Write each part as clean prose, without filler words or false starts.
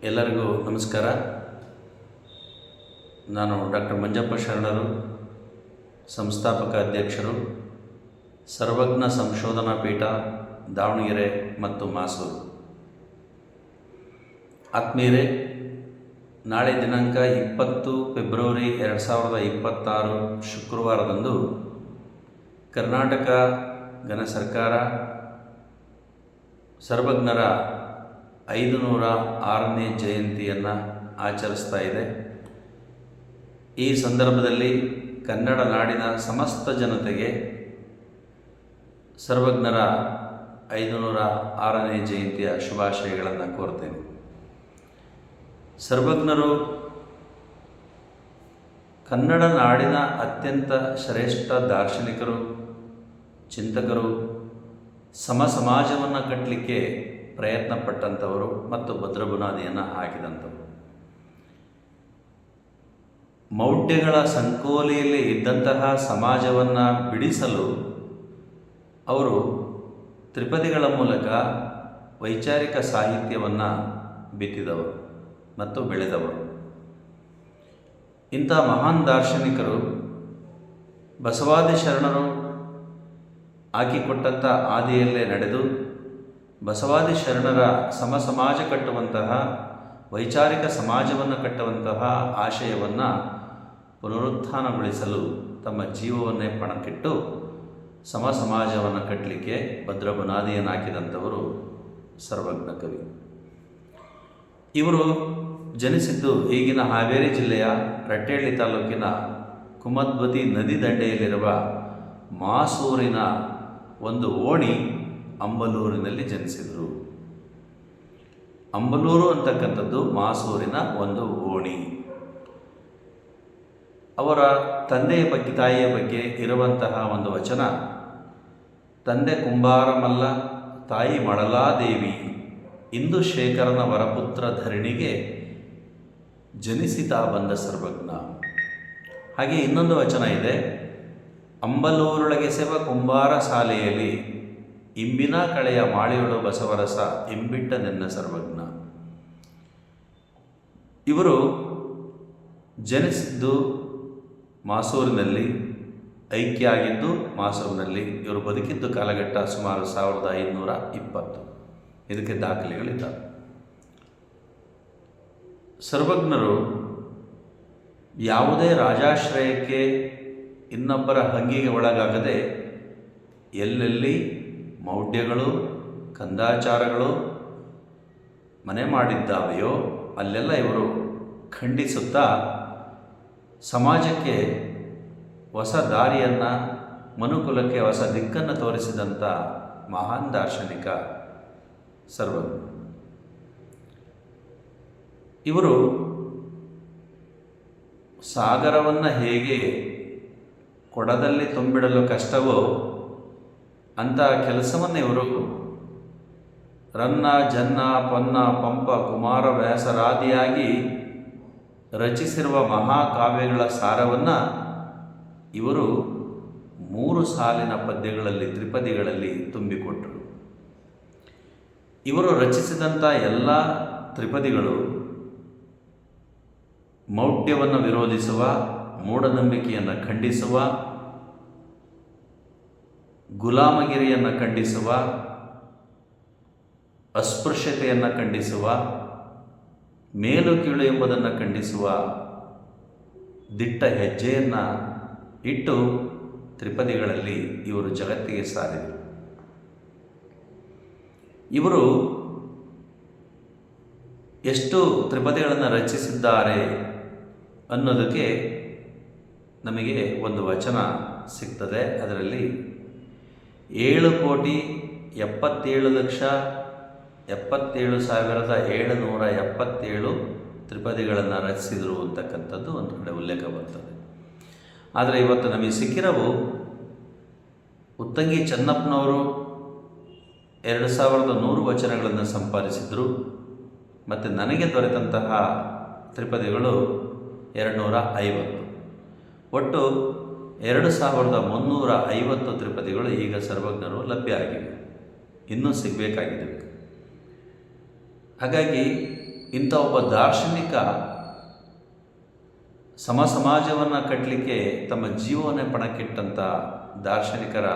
ಎಲ್ಲರಿಗೂ ನಮಸ್ಕಾರ. ನಾನು ಡಾಕ್ಟರ್ ಮಂಜಪ್ಪ ಶರಣರು, ಸಂಸ್ಥಾಪಕ ಅಧ್ಯಕ್ಷರು, ಸರ್ವಜ್ಞ ಸಂಶೋಧನಾ ಪೀಠ, ದಾವಣಗೆರೆ ಮತ್ತು ಮಾಸೂರು. ಆತ್ಮೀಯರೇ, ನಾಳೆ ದಿನಾಂಕ 20 ಫೆಬ್ರವರಿ 2026 ಶುಕ್ರವಾರದಂದು ಕರ್ನಾಟಕ ಘನ ಸರ್ಕಾರ ಸರ್ವಜ್ಞರ 506ನೇ ಜಯಂತಿಯನ್ನು ಆಚರಿಸ್ತಾ ಇದೆ. ಈ ಸಂದರ್ಭದಲ್ಲಿ ಕನ್ನಡ ನಾಡಿನ ಸಮಸ್ತ ಜನತೆಗೆ ಸರ್ವಜ್ಞರ 506ನೇ ಜಯಂತಿಯ ಶುಭಾಶಯಗಳನ್ನು ಕೋರ್ತೇನೆ. ಸರ್ವಜ್ಞರು ಕನ್ನಡ ನಾಡಿನ ಅತ್ಯಂತ ಶ್ರೇಷ್ಠ ದಾರ್ಶನಿಕರು, ಚಿಂತಕರು, ಸಮಾಜವನ್ನು ಕಟ್ಟಲಿಕ್ಕೆ ಪ್ರಯತ್ನ ಪಟ್ಟಂಥವರು ಮತ್ತು ಭದ್ರ ಬುನಾದಿಯನ್ನು ಹಾಕಿದಂಥವರು. ಮೌಢ್ಯಗಳ ಸಂಕೋಲೆಯಲ್ಲಿ ಇದ್ದಂತಹ ಸಮಾಜವನ್ನು ಬಿಡಿಸಲು ಅವರು ತ್ರಿಪದಿಗಳ ಮೂಲಕ ವೈಚಾರಿಕ ಸಾಹಿತ್ಯವನ್ನು ಬಿತ್ತಿದವರು ಮತ್ತು ಬೆಳೆದವರು. ಇಂಥ ಮಹಾನ್ ದಾರ್ಶನಿಕರು ಬಸವಾದಿ ಶರಣರು ಹಾಕಿಕೊಟ್ಟಂಥ ಹಾದಿಯಲ್ಲೇ ನಡೆದು ಬಸವಾದಿ ಶರಣರ ಸಮಾಜ ಕಟ್ಟುವಂತಹ, ವೈಚಾರಿಕ ಸಮಾಜವನ್ನು ಕಟ್ಟುವಂತಹ ಆಶಯವನ್ನು ಪುನರುತ್ಥಾನಗೊಳಿಸಲು ತಮ್ಮ ಜೀವವನ್ನೇ ಪಣಕ್ಕಿಟ್ಟು ಸಮಾಜವನ್ನು ಕಟ್ಟಲಿಕ್ಕೆ ಭದ್ರ ಬುನಾದಿಯನ್ನು ಹಾಕಿದಂಥವರು ಸರ್ವಜ್ಞ ಕವಿ. ಇವರು ಜನಿಸಿದ್ದು ಈಗಿನ ಹಾವೇರಿ ಜಿಲ್ಲೆಯ ರಟ್ಟೆಹಳ್ಳಿ ತಾಲೂಕಿನ ಕುಮದ್ವತಿ ನದಿ ದಂಡೆಯಲ್ಲಿರುವ ಮಾಸೂರಿನ ಒಂದು ಓಣಿ ಅಂಬಲೂರಿನಲ್ಲಿ ಜನಿಸಿದರು. ಅಂಬಲೂರು ಅಂತಕ್ಕಂಥದ್ದು ಮಾಸೂರಿನ ಒಂದು ಓಣಿ. ಅವರ ತಂದೆಯ ಬಗ್ಗೆ, ತಾಯಿಯ ಬಗ್ಗೆ ಇರುವಂತಹ ಒಂದು ವಚನ: ತಂದೆ ಕುಂಬಾರಮಲ್ಲ, ತಾಯಿ ಮಳಲಾದೇವಿ, ಇಂದು ಶೇಖರನ ವರಪುತ್ರ ಧರಣಿಗೆ ಜನಿಸಿತಾ ಬಂದ ಸರ್ವಜ್ಞ. ಹಾಗೆ ಇನ್ನೊಂದು ವಚನ ಇದೆ: ಅಂಬಲೂರೊಳಗೆ ಸೆವ ಕುಂಬಾರ ಶಾಲೆಯಲ್ಲಿ ಇಂಬಿನ ಕಳೆಯ ಮಾಳಿಯೊಳು ಬಸವರಸ ಇಂಬಿಟ್ಟ ನೆನ್ನ ಸರ್ವಜ್ಞ. ಇವರು ಜನಿಸಿದ್ದು ಮಾಸೂರಿನಲ್ಲಿ, ಐಕ್ಯ ಆಗಿದ್ದು ಮಾಸೂರಿನಲ್ಲಿ. ಇವರು ಬದುಕಿದ್ದು ಕಾಲಘಟ್ಟ ಸುಮಾರು 1520. ಇದಕ್ಕೆ ದಾಖಲೆಗಳಿದ್ದಾವೆ. ಸರ್ವಜ್ಞರು ಯಾವುದೇ ರಾಜಾಶ್ರಯಕ್ಕೆ, ಇನ್ನೊಬ್ಬರ ಹಂಗಿಗೆ ಒಳಗಾಗದೆ ಎಲ್ಲೆಲ್ಲಿ ಮೌಢ್ಯಗಳು, ಕಂದಾಚಾರಗಳು ಮನೆ ಮಾಡಿದ್ದಾವೆಯೋ ಅಲ್ಲೆಲ್ಲ ಇವರು ಖಂಡಿಸುತ್ತಾ ಸಮಾಜಕ್ಕೆ ಹೊಸ ದಾರಿಯನ್ನು, ಮನುಕುಲಕ್ಕೆ ಹೊಸ ದಿಕ್ಕನ್ನು ತೋರಿಸಿದಂಥ ಮಹಾನ್ ದಾರ್ಶನಿಕ ಸರ್ವಜ್ಞ. ಇವರು ಸಾಗರವನ್ನು ಹೇಗೆ ಕೊಡದಲ್ಲಿ ತುಂಬಿಡಲು ಕಷ್ಟವೋ ಅಂಥ ಕೆಲಸವನ್ನು ಇವರು ರನ್ನ, ಜನ್ನ, ಪೊನ್ನ, ಪಂಪ, ಕುಮಾರ ವ್ಯಾಸರಾದಿಯಾಗಿ ರಚಿಸಿರುವ ಮಹಾಕಾವ್ಯಗಳ ಸಾರವನ್ನು ಇವರು 3 ಸಾಲಿನ ಪದ್ಯಗಳಲ್ಲಿ, ತ್ರಿಪದಿಗಳಲ್ಲಿ ತುಂಬಿಕೊಟ್ಟರು. ಇವರು ರಚಿಸಿದಂಥ ಎಲ್ಲ ತ್ರಿಪದಿಗಳು ಮೌಢ್ಯವನ್ನು ವಿರೋಧಿಸುವ, ಮೂಢನಂಬಿಕೆಯನ್ನು ಖಂಡಿಸುವ, ಗುಲಾಮಗಿರಿಯನ್ನು ಖಂಡಿಸುವ, ಅಸ್ಪೃಶ್ಯತೆಯನ್ನು ಖಂಡಿಸುವ, ಮೇಲು ಕೀಳು ಎಂಬುದನ್ನು ಖಂಡಿಸುವ ದಿಟ್ಟ ಹೆಜ್ಜೆಯನ್ನು ಇಟ್ಟು ತ್ರಿಪದಿಗಳಲ್ಲಿ ಇವರು ಜಗತ್ತಿಗೆ ಸಾರಿದರು. ಇವರು ಎಷ್ಟು ತ್ರಿಪದಿಗಳನ್ನು ರಚಿಸಿದ್ದಾರೆ ಅನ್ನೋದಕ್ಕೆ ನಮಗೆ ಒಂದು ವಚನ ಸಿಗ್ತದೆ. ಅದರಲ್ಲಿ 7,77,777 ತ್ರಿಪದಿಗಳನ್ನು ರಚಿಸಿದರು ಅಂತಕ್ಕಂಥದ್ದು ಒಂದು ಕಡೆ ಉಲ್ಲೇಖ ಬರ್ತದೆ. ಆದರೆ ಇವತ್ತು ನಮಗೆ ಸಿಕ್ಕಿರವು ಉತ್ತಂಗಿ ಚೆನ್ನಪ್ಪನವರು 2100 ವಚನಗಳನ್ನು ಸಂಪಾದಿಸಿದರು. ಮತ್ತು ನನಗೆ ದೊರೆತಂತಹ ತ್ರಿಪದಿಗಳು 250. ಒಟ್ಟು 2350 ತ್ರಿಪದಿಗಳು ಈಗ ಸರ್ವಜ್ಞರು ಲಭ್ಯ ಆಗಿವೆ, ಇನ್ನೂ ಸಿಗಬೇಕಾಗಿದೆ. ಹಾಗಾಗಿ ಇಂಥ ಒಬ್ಬ ದಾರ್ಶನಿಕ ಸಮಾಜವನ್ನು ಕಟ್ಟಲಿಕ್ಕೆ ತಮ್ಮ ಜೀವವನ್ನೇ ಪಣಕ್ಕಿಟ್ಟಂಥ ದಾರ್ಶನಿಕರ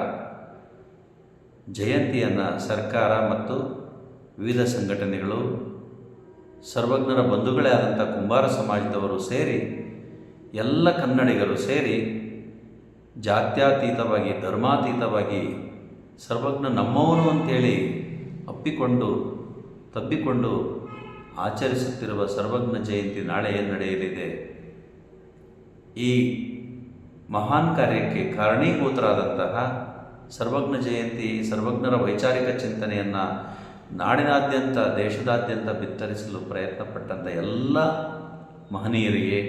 ಜಯಂತಿಯನ್ನು ಸರ್ಕಾರ ಮತ್ತು ವಿವಿಧ ಸಂಘಟನೆಗಳು, ಸರ್ವಜ್ಞರ ಬಂಧುಗಳೇ ಆದಂಥ ಕುಂಬಾರ ಸಮಾಜದವರು ಸೇರಿ, ಎಲ್ಲ ಕನ್ನಡಿಗರು ಸೇರಿ ಜಾತ್ಯತೀತವಾಗಿ, ಧರ್ಮಾತೀತವಾಗಿ ಸರ್ವಜ್ಞ ನಮ್ಮವನು ಅಂತೇಳಿ ಅಪ್ಪಿಕೊಂಡು ತಬ್ಬಿಕೊಂಡು ಆಚರಿಸುತ್ತಿರುವ ಸರ್ವಜ್ಞ ಜಯಂತಿ ನಾಳೆ ಏನು ನಡೆಯಲಿದೆ. ಈ ಮಹಾನ್ ಕಾರ್ಯಕ್ಕೆ ಕಾರಣೀಭೂತರಾದಂತಹ ಸರ್ವಜ್ಞ ಜಯಂತಿ, ಸರ್ವಜ್ಞರ ವೈಚಾರಿಕ ಚಿಂತನೆಯನ್ನು ನಾಡಿನಾದ್ಯಂತ, ದೇಶದಾದ್ಯಂತ ಬಿತ್ತರಿಸಲು ಪ್ರಯತ್ನಪಟ್ಟಂಥ ಎಲ್ಲ ಮಹನೀಯರಿಗೆ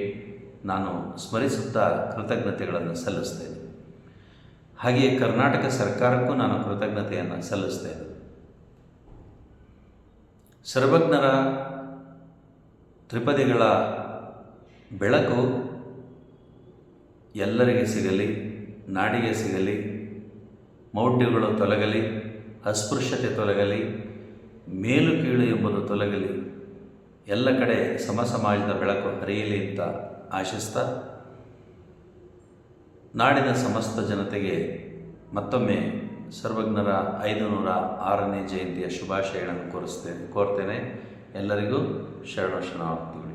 ನಾನು ಸ್ಮರಿಸುತ್ತಾ ಕೃತಜ್ಞತೆಗಳನ್ನು ಸಲ್ಲಿಸ್ತೇನೆ. ಹಾಗೆಯೇ ಕರ್ನಾಟಕ ಸರ್ಕಾರಕ್ಕೂ ನಾನು ಕೃತಜ್ಞತೆಯನ್ನು ಸಲ್ಲಿಸ್ತೇನೆ. ಸರ್ವಜ್ಞರ ತ್ರಿಪದಿಗಳ ಬೆಳಕು ಎಲ್ಲರಿಗೆ ಸಿಗಲಿ, ನಾಡಿಗೆ ಸಿಗಲಿ, ಮೌಢ್ಯಗಳು ತೊಲಗಲಿ, ಅಸ್ಪೃಶ್ಯತೆ ತೊಲಗಲಿ, ಮೇಲು ಕೀಳು ಎಂಬುದು ತೊಲಗಲಿ, ಎಲ್ಲ ಕಡೆ ಸಮಾಜದ ಬೆಳಕು ಹರಿಯಲಿ ಅಂತ ಆಶಿಸ್ತಾ, ನಾಡಿನ ಸಮಸ್ತ ಜನತೆಗೆ ಮತ್ತೊಮ್ಮೆ ಸರ್ವಜ್ಞರ 506ನೇ ಜಯಂತಿಯ ಶುಭಾಶಯಗಳನ್ನು ಕೋರ್ತೇನೆ. ಎಲ್ಲರಿಗೂ ಶರಣಾರ್ಥಿಗಳು.